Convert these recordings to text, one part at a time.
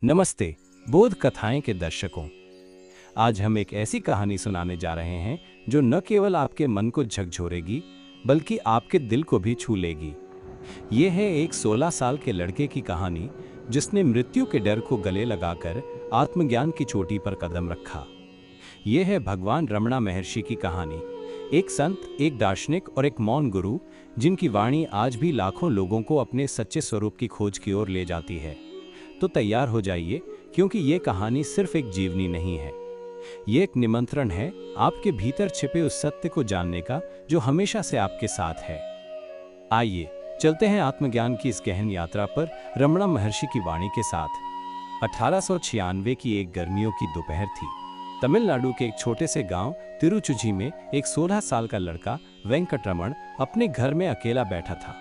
नमस्ते बोध कथाएं के दर्शकों। आज हम एक ऐसी कहानी सुनाने जा रहे हैं जो न केवल आपके मन को झकझोरेगी बल्कि आपके दिल को भी छू लेगी। ये है एक 16 साल के लड़के की कहानी जिसने मृत्यु के डर को गले लगाकर आत्मज्ञान की चोटी पर कदम रखा। ये है भगवान रमणा महर्षि की कहानी, एक संत, एक दार्शनिक और एक मौन गुरु जिनकी वाणी आज भी लाखों लोगों को अपने सच्चे स्वरूप की खोज की ओर ले जाती है। तो तैयार हो जाइए, क्योंकि ये कहानी सिर्फ एक जीवनी नहीं है, ये एक निमंत्रण है आपके भीतर छिपे उस सत्य को जानने का जो हमेशा से आपके साथ है। आइए चलते हैं आत्मज्ञान की इस गहन यात्रा पर रमणा महर्षि की वाणी के साथ। 1896 की एक गर्मियों की दोपहर थी। तमिलनाडु के एक छोटे से गांव तिरुचुजी में एक 16 साल का लड़का वेंकटरमण अपने घर में अकेला बैठा था।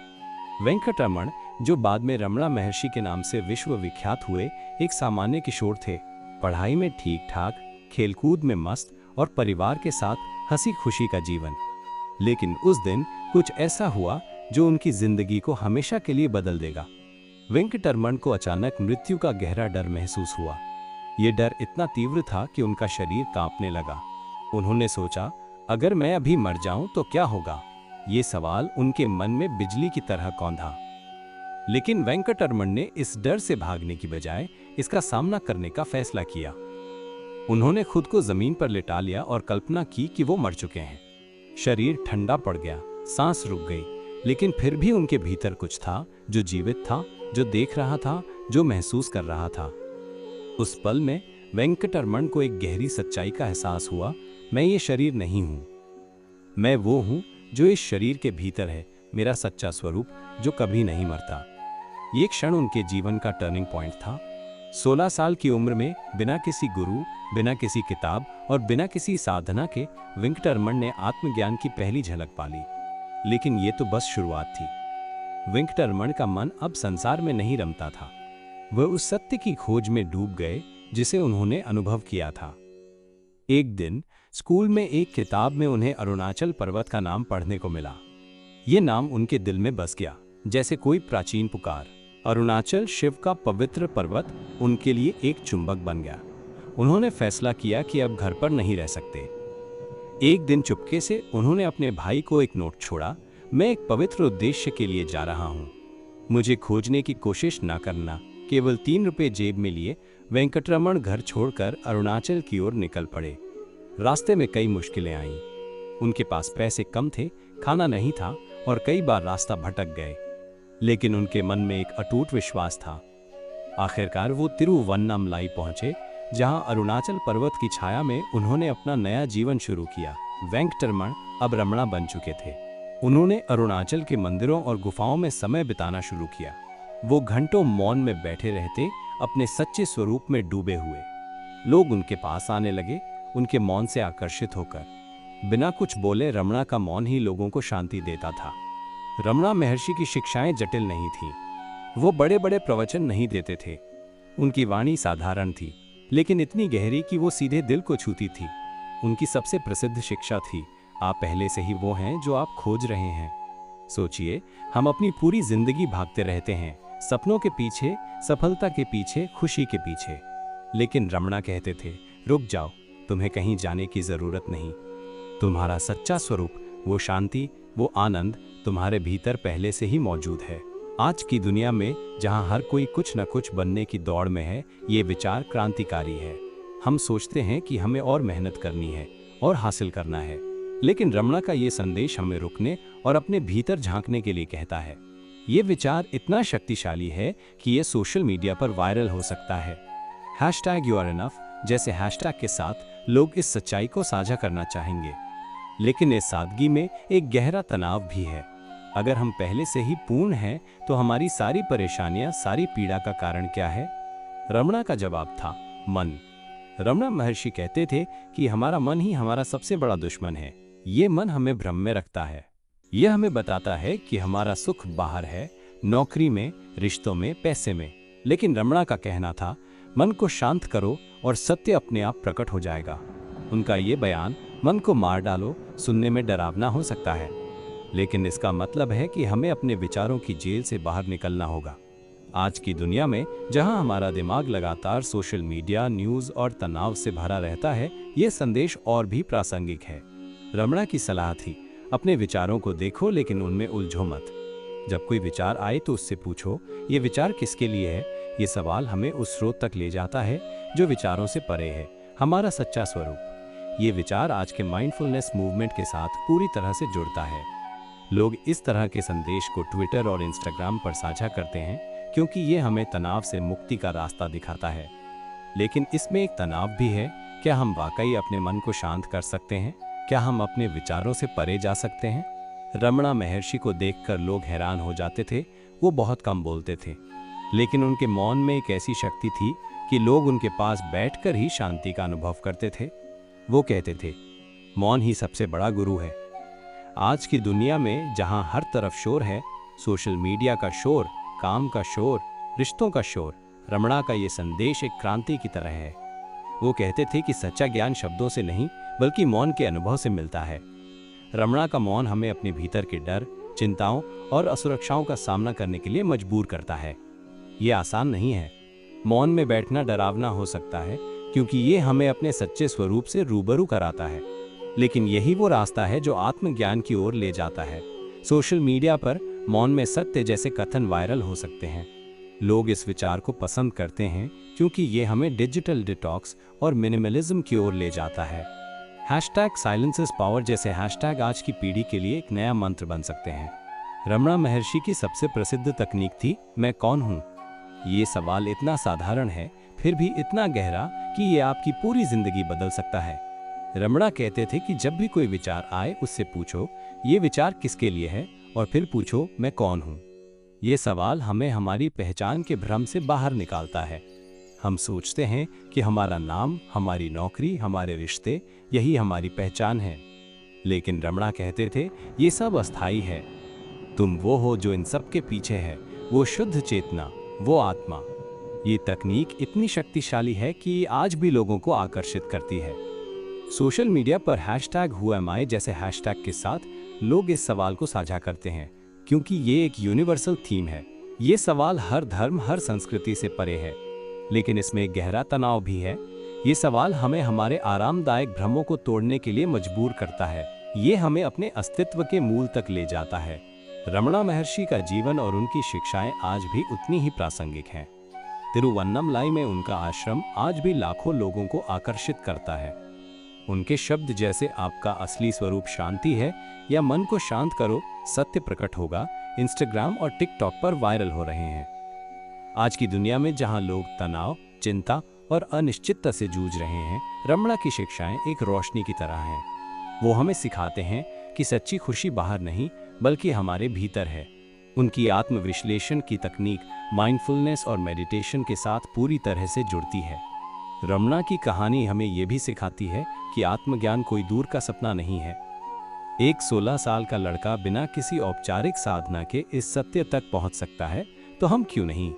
वेंकटरमण, जो बाद में रमणा महर्षि के नाम से विश्व विख्यात हुए, एक सामान्य किशोर थे। पढ़ाई में ठीक ठाक, खेलकूद में मस्त और परिवार के साथ हंसी खुशी का जीवन। लेकिन उस दिन कुछ ऐसा हुआ जो उनकी जिंदगी को हमेशा के लिए बदल देगा। वेंकटरमण को अचानक मृत्यु का गहरा डर महसूस हुआ। ये डर इतना तीव्र था कि उनका शरीर कांपने लगा। उन्होंने सोचा, अगर मैं अभी मर जाऊं तो क्या होगा? ये सवाल उनके मन में बिजली की तरह कौंधा। लेकिन वेंकटरमण ने इस डर से भागने की बजाय इसका सामना करने का फैसला किया। उन्होंने खुद को जमीन पर लिटा लिया और कल्पना की कि वो मर चुके हैं। शरीर ठंडा पड़ गया, सांस रुक गई, लेकिन फिर भी उनके भीतर कुछ था जो जीवित था, जो देख रहा था, जो महसूस कर रहा था। उस पल में वेंकटरमण को एक गहरी सच्चाई का एहसास हुआ। मैं ये शरीर नहीं हूं, मैं वो हूं जो इस शरीर के भीतर है, मेरा सच्चा स्वरूप जो कभी नहीं मरता। ये क्षण उनके जीवन का टर्निंग पॉइंट था। 16 साल की उम्र में बिना किसी गुरु, बिना किसी किताब और बिना किसी साधना के वेंकटरमण ने आत्मज्ञान की पहली झलक पाली। लेकिन ये तो बस शुरुआत थी। वेंकटरमण का मन अब संसार में नहीं रमता था। वह उस सत्य की खोज में डूब गए जिसे उन्होंने अनुभव किया था। एक दिन स्कूल में एक किताब में उन्हें अरुणाचल पर्वत का नाम पढ़ने को मिला। ये नाम उनके दिल में बस गया, जैसे कोई प्राचीन पुकार। अरुणाचल, शिव का पवित्र पर्वत, उनके लिए एक चुंबक बन गया। उन्होंने फैसला किया कि अब घर पर नहीं रह सकते। एक दिन चुपके से उन्होंने अपने भाई को एक नोट छोड़ा, मैं एक पवित्र उद्देश्य के लिए जा रहा हूँ, मुझे खोजने की कोशिश ना करना। केवल 3 रुपए जेब में लिए वेंकटरमण घर छोड़कर अरुणाचल की ओर निकल पड़े। रास्ते में कई मुश्किलें आईं। उनके पास पैसे कम थे, खाना नहीं था और कई बार रास्ता भटक गए। लेकिन उनके मन में एक अटूट विश्वास था। आखिरकार वो तिरुवन्नामलाई पहुंचे, जहां अरुणाचल पर्वत की छाया में उन्होंने अपना नया जीवन शुरू किया। वेंकटरमण अब रमणा बन चुके थे। उन्होंने अरुणाचल के मंदिरों और गुफाओं में समय बिताना शुरू किया। वो घंटों मौन में बैठे रहते, अपने सच्चे स्वरूप में डूबे हुए। लोग उनके पास आने लगे, उनके मौन से आकर्षित होकर। बिना कुछ बोले रमणा का मौन ही लोगों को शांति देता था। रमणा महर्षि की शिक्षाएं जटिल नहीं थीं। वो बड़े बड़े प्रवचन नहीं देते थे। उनकी वाणी साधारण थी, लेकिन इतनी गहरी कि वो सीधे दिल को छूती थी। उनकी सबसे प्रसिद्ध शिक्षा थी, आप पहले से ही वो हैं जो आप खोज रहे हैं। सोचिए, हम अपनी पूरी जिंदगी भागते रहते हैं, सपनों के पीछे, सफलता के पीछे, खुशी के पीछे। लेकिन रमणा कहते थे, रुक जाओ, तुम्हें कहीं जाने की जरूरत नहीं। तुम्हारा सच्चा स्वरूप, वो शांति, वो आनंद तुम्हारे भीतर पहले से ही मौजूद है। आज की दुनिया में जहां हर कोई कुछ न कुछ बनने की दौड़ में है, ये विचार क्रांतिकारी है। हम सोचते हैं कि हमें और मेहनत करनी है और हासिल करना है, लेकिन रमणा का ये संदेश हमें रुकने और अपने भीतर झांकने के लिए कहता है। ये विचार इतना शक्तिशाली है कि ये सोशल मीडिया पर वायरल हो सकता है। #YouAreEnough जैसे हैशटैग के साथ लोग इस सच्चाई को साझा करना चाहेंगे। लेकिन इस सादगी में एक गहरा तनाव भी है। अगर हम पहले से ही पूर्ण हैं, तो हमारी सारी परेशानियां, सारी पीड़ा का कारण क्या है? रमणा का जवाब था, मन। रमणा महर्षि कहते थे कि हमारा मन ही हमारा सबसे बड़ा दुश्मन है। ये मन हमें भ्रम में रखता है। यह हमें बताता है कि हमारा सुख बाहर है, नौकरी में, रिश्तों में, पैसे में। लेकिन रमणा का कहना था, मन को शांत करो और सत्य अपने आप प्रकट हो जाएगा। उनका ये बयान, मन को मार डालो, सुनने में डरावना हो सकता है, लेकिन इसका मतलब है कि हमें अपने विचारों की जेल से बाहर निकलना होगा। आज की दुनिया में जहां हमारा दिमाग लगातार सोशल मीडिया, न्यूज़ और तनाव से भरा रहता है, ये संदेश और भी प्रासंगिक है। रमणा की सलाह थी, अपने विचारों को देखो लेकिन उनमें उलझो मत। जब कोई विचार आए तो उससे पूछो, ये विचार किसके लिए है। ये सवाल हमें उस स्रोत तक ले जाता है जो विचारों से परे है, हमारा सच्चा स्वरूप। ये विचार आज के माइंडफुलनेस मूवमेंट के साथ पूरी तरह से जुड़ता है। लोग इस तरह के संदेश को ट्विटर और इंस्टाग्राम पर साझा करते हैं क्योंकि ये हमें तनाव से मुक्ति का रास्ता दिखाता है। लेकिन इसमें एक तनाव भी है। क्या हम वाकई अपने मन को शांत कर सकते हैं? क्या हम अपने विचारों से परे जा सकते हैं? रमणा महर्षि को देखकर लोग हैरान हो जाते थे। वो बहुत कम बोलते थे, लेकिन उनके मौन में एक ऐसी शक्ति थी कि लोग उनके पास बैठकर ही शांति का अनुभव करते थे। वो कहते थे, मौन ही सबसे बड़ा गुरु है। आज की दुनिया में जहां हर तरफ शोर है, सोशल मीडिया का शोर, काम का शोर, रिश्तों का शोर, रमणा का ये संदेश एक क्रांति की तरह है। वो कहते थे कि सच्चा ज्ञान शब्दों से नहीं बल्कि मौन के अनुभव से मिलता है। रमणा का मौन हमें अपने भीतर के डर, चिंताओं और असुरक्षाओं का सामना करने के लिए मजबूर करता है। ये आसान नहीं है। मौन में बैठना डरावना हो सकता है क्योंकि ये हमें अपने सच्चे स्वरूप से रूबरू कराता है। लेकिन यही वो रास्ता है जो आत्मज्ञान की ओर ले जाता है। सोशल मीडिया पर मौन में सत्य जैसे कथन वायरल हो सकते हैं। लोग इस विचार को पसंद करते हैं क्योंकि ये हमें डिजिटल डिटॉक्स और मिनिमलिज्म की ओर ले जाता है। हैशटैग साइलेंस इज पावर जैसे हैशटैग आज की पीढ़ी के लिए एक नया मंत्र बन सकते हैं। रमणा महर्षि की सबसे प्रसिद्ध तकनीक थी, मैं कौन हूँ। ये सवाल इतना साधारण है फिर भी इतना गहरा कि ये आपकी पूरी जिंदगी बदल सकता है। रमणा कहते थे कि जब भी कोई विचार आए उससे पूछो, ये विचार किसके लिए है, और फिर पूछो, मैं कौन हूँ। ये सवाल हमें हमारी पहचान के भ्रम से बाहर निकालता है। हम सोचते हैं कि हमारा नाम, हमारी नौकरी, हमारे रिश्ते, यही हमारी पहचान है। लेकिन रमणा कहते थे, ये सब अस्थायी है। तुम वो हो जो इन सब के पीछे है, वो शुद्ध चेतना, वो आत्मा। ये तकनीक इतनी शक्तिशाली है कि आज भी लोगों को आकर्षित करती है। सोशल मीडिया पर हैशटैग हु एम आई जैसे हैशटैग के साथ लोग इस सवाल को साझा करते हैं क्योंकि ये एक यूनिवर्सल थीम है। ये सवाल हर धर्म, हर संस्कृति से परे है, लेकिन इसमें एक गहरा तनाव भी है। ये सवाल हमें हमारे आरामदायक भ्रमों को तोड़ने के लिए मजबूर करता है। ये हमें अपने अस्तित्व के मूल तक ले जाता है। रमणा महर्षि का जीवन और उनकी शिक्षाएं आज भी उतनी ही प्रासंगिक हैं। तिरुवन्नमलाई में उनका आश्रम आज भी लाखों लोगों को आकर्षित करता है। उनके शब्द जैसे आपका असली स्वरूप शांति है या मन को शांत करो, सत्य प्रकट होगा, इंस्टाग्राम और टिकटॉक पर वायरल हो रहे हैं। आज की दुनिया में जहां लोग तनाव, चिंता और अनिश्चितता से जूझ रहे हैं, रमणा की शिक्षाएं एक रोशनी की तरह हैं। वो हमें सिखाते हैं कि सच्ची खुशी बाहर नहीं बल्कि हमारे भीतर है। उनकी आत्मविश्लेषण की तकनीक माइंडफुलनेस और मेडिटेशन के साथ पूरी तरह से जुड़ती है। रमणा की कहानी हमें यह भी सिखाती है कि आत्मज्ञान कोई दूर का सपना नहीं है। एक 16 साल का लड़का बिना किसी औपचारिक साधना के इस सत्य तक पहुंच सकता है, तो हम क्यों नहीं।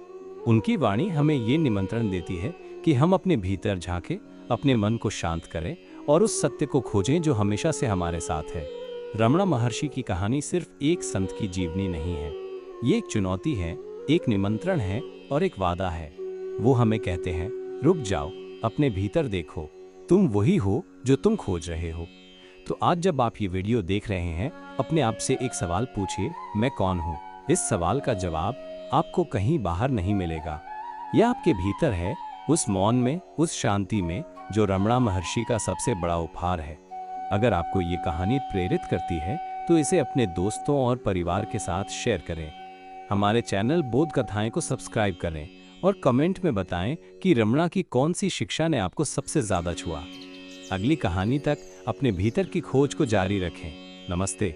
उनकी वाणी हमें ये निमंत्रण देती है कि हम अपने भीतर झांके, अपने मन को शांत करें और उस सत्य को खोजें जो हमेशा से हमारे साथ है। रमणा महर्षि की कहानी सिर्फ एक संत की जीवनी नहीं है, ये एक चुनौती है, एक निमंत्रण है और एक वादा है। वो हमें कहते हैं, रुक जाओ, अपने भीतर देखो, तुम वही हो जो तुम खोज रहे हो। तो आज जब आप ये वीडियो देख रहे हैं, अपने आप से एक सवाल पूछिए, मैं कौन हूँ। इस सवाल का जवाब आपको कहीं बाहर नहीं मिलेगा, यह आपके भीतर है, उस मौन में, उस शांति में जो रमणा महर्षि का सबसे बड़ा उपहार है। अगर आपको ये कहानी प्रेरित करती है तो इसे अपने दोस्तों और परिवार के साथ शेयर करें। हमारे चैनल बोध कथाएं को सब्सक्राइब करें और कमेंट में बताएं कि रमणा की कौन सी शिक्षा ने आपको सबसे ज्यादा छुआ। अगली कहानी तक अपने भीतर की खोज को जारी रखें। नमस्ते।